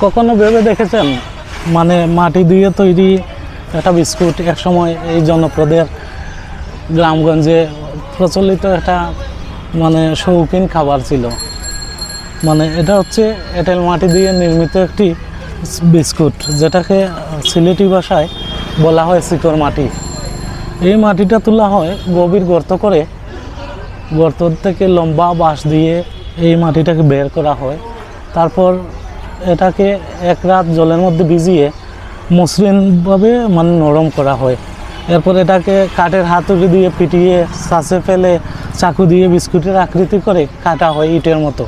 কখনো ভেবে দেখেছেন মানে মাটি দিয়ে তৈরি একটা বিস্কুট একসময় এই জনপদের গ্রামগঞ্জে প্রচলিত একটা মানে শৌখিন খাবার ছিল। মানে এটা হচ্ছে এঁটেল মাটি দিয়ে নির্মিত একটি বিস্কুট, যেটাকে সিলেটি ভাষায় বলা হয় শিকড় মাটি। এই মাটিটা তোলা হয় গভীর গর্ত করে, গর্ত থেকে লম্বা বাঁশ দিয়ে এই মাটিটাকে বের করা হয়। তারপর এটাকে এক রাত জলের মধ্যে ভিজিয়ে মসৃণভাবে মানে নরম করা হয়। এরপর এটাকে কাঠের হাতুড়ি দিয়ে পিটিয়ে ছাঁচে ফেলে চাকু দিয়ে বিস্কুটের আকৃতি করে কাটা হয় ইটের মতো।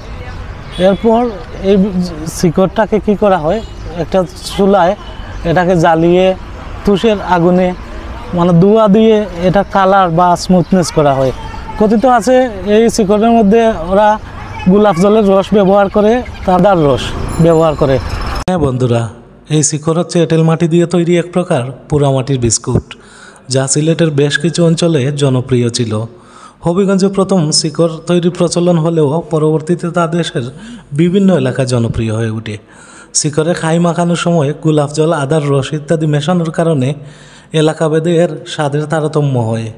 এরপর এই শিকড়টাকে কি করা হয়, একটা চুলায় এটাকে জ্বালিয়ে তুষের আগুনে মানে ধোঁয়া দিয়ে এটা কালার বা স্মুথনেস করা হয়। কথিত আছে এই শিকড়ের মধ্যে ওরা গোলাপ জলের রস ব্যবহার করে, তাদার রস ব্যবহার করে। হ্যাঁ বন্ধুরা, এই শিকড় হচ্ছে এঁটেল মাটি দিয়ে তৈরি এক প্রকার পোড়ামাটির বিস্কুট, যা সিলেটের বেশ কিছু অঞ্চলে জনপ্রিয় ছিল। হবিগঞ্জে প্রথম শিকড় তৈরির প্রচলন হলেও পরবর্তীতে তা দেশের বিভিন্ন এলাকায় জনপ্রিয় হয়ে ওঠে। শিকড়ে খাই মাখানোর সময় গোলাপ জল, আদার রস ইত্যাদি মেশানোর কারণে এলাকাভেদে এর স্বাদের তারতম্য হয়।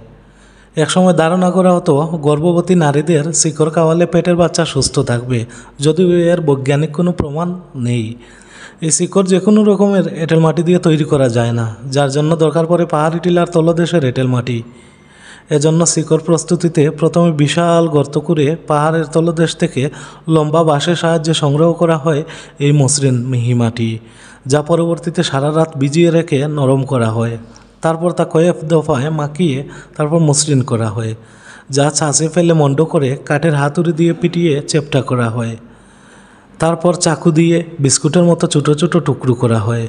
একসময় ধারণা করা হতো গর্ভবতী নারীদের শিকড় খাওয়ালে পেটের বাচ্চা সুস্থ থাকবে, যদিও এর বৈজ্ঞানিক কোনো প্রমাণ নেই। এই শিকড় যে কোনো রকমের এঁটেল মাটি দিয়ে তৈরি করা যায় না, যার জন্য দরকার পড়ে পাহাড়ি টিলার তলদেশের এঁটেল মাটি। এজন্য শিকড় প্রস্তুতিতে প্রথমে বিশাল গর্ত করে পাহাড়ের তলদেশ থেকে লম্বা বাঁশের সাহায্যে সংগ্রহ করা হয় এই মসৃণ মিহি মাটি, যা পরবর্তীতে সারা রাত ভিজিয়ে রেখে নরম করা হয়। তারপর তা কয়েক দফায় মাখিয়ে তারপর মসৃণ করা হয়, যা ছাঁচে ফেলে মণ্ড করে কাঠের হাতুড়ি দিয়ে পিটিয়ে চেপটা করা হয়। তারপর চাকু দিয়ে বিস্কুটের মতো ছোটো ছোটো টুকরো করা হয়।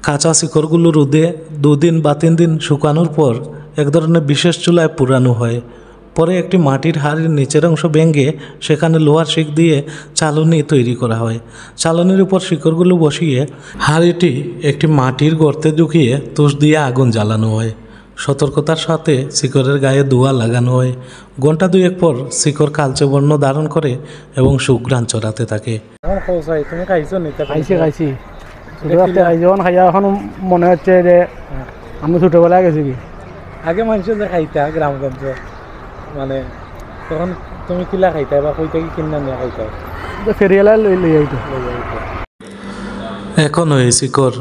কাঁচা শিকড়গুলো রোদে 2 দিন বা 3 দিন শুকানোর পর এক ধরনের বিশেষ চুলায় পুরানো হয়। পরে একটি মাটির হাঁড়ির নিচের অংশ ভেঙে সেখানে লোহার শিক দিয়ে চালনি তৈরি করা হয়। চালনির উপর শিকড়গুলো বসিয়ে হাঁড়িটি একটি মাটির গর্তে ঢুকিয়ে তুষ দিয়ে আগুন জ্বালানো হয়। সতর্কতার সাথে শিকড়ের গায়ে ধোঁয়া লাগানো হয়। ঘণ্টা 2 পর শিকড় কালচে বর্ণ ধারণ করে এবং সুঘ্রাণ ছড়াতে থাকে। যখন খাইয়া এখন মনে হচ্ছে যে আমি ছোটবেলায় গেছি কি আগে মানুষের যে খাইতা গ্রামগঞ্জ, মানে তখন তুমি কিলা খাইতা বা কই থেকে কিনা নিয়ে খাইতা? ফেরিয়ালায় লই যাইতো। এখনও এই শিকড়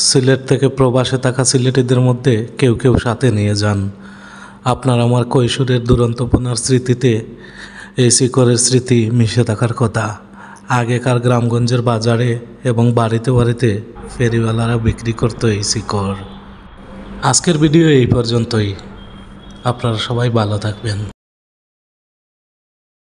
সিলেট থেকে প্রবাসে থাকা সিলেটিদের মধ্যে কেউ কেউ সাথে নিয়ে যান। আপনার আমার কৈশোরের দুরন্তপনার স্মৃতিতে এই শিকড়ের স্মৃতি মিশে থাকার কথা। আগেকার গ্রামগঞ্জের বাজারে এবং বাড়িতে বাড়িতে ফেরিওয়ালারা বিক্রি করতো এই শিকড়। আজকের ভিডিও এই পর্যন্তই। আপনারা সবাই ভালো থাকবেন।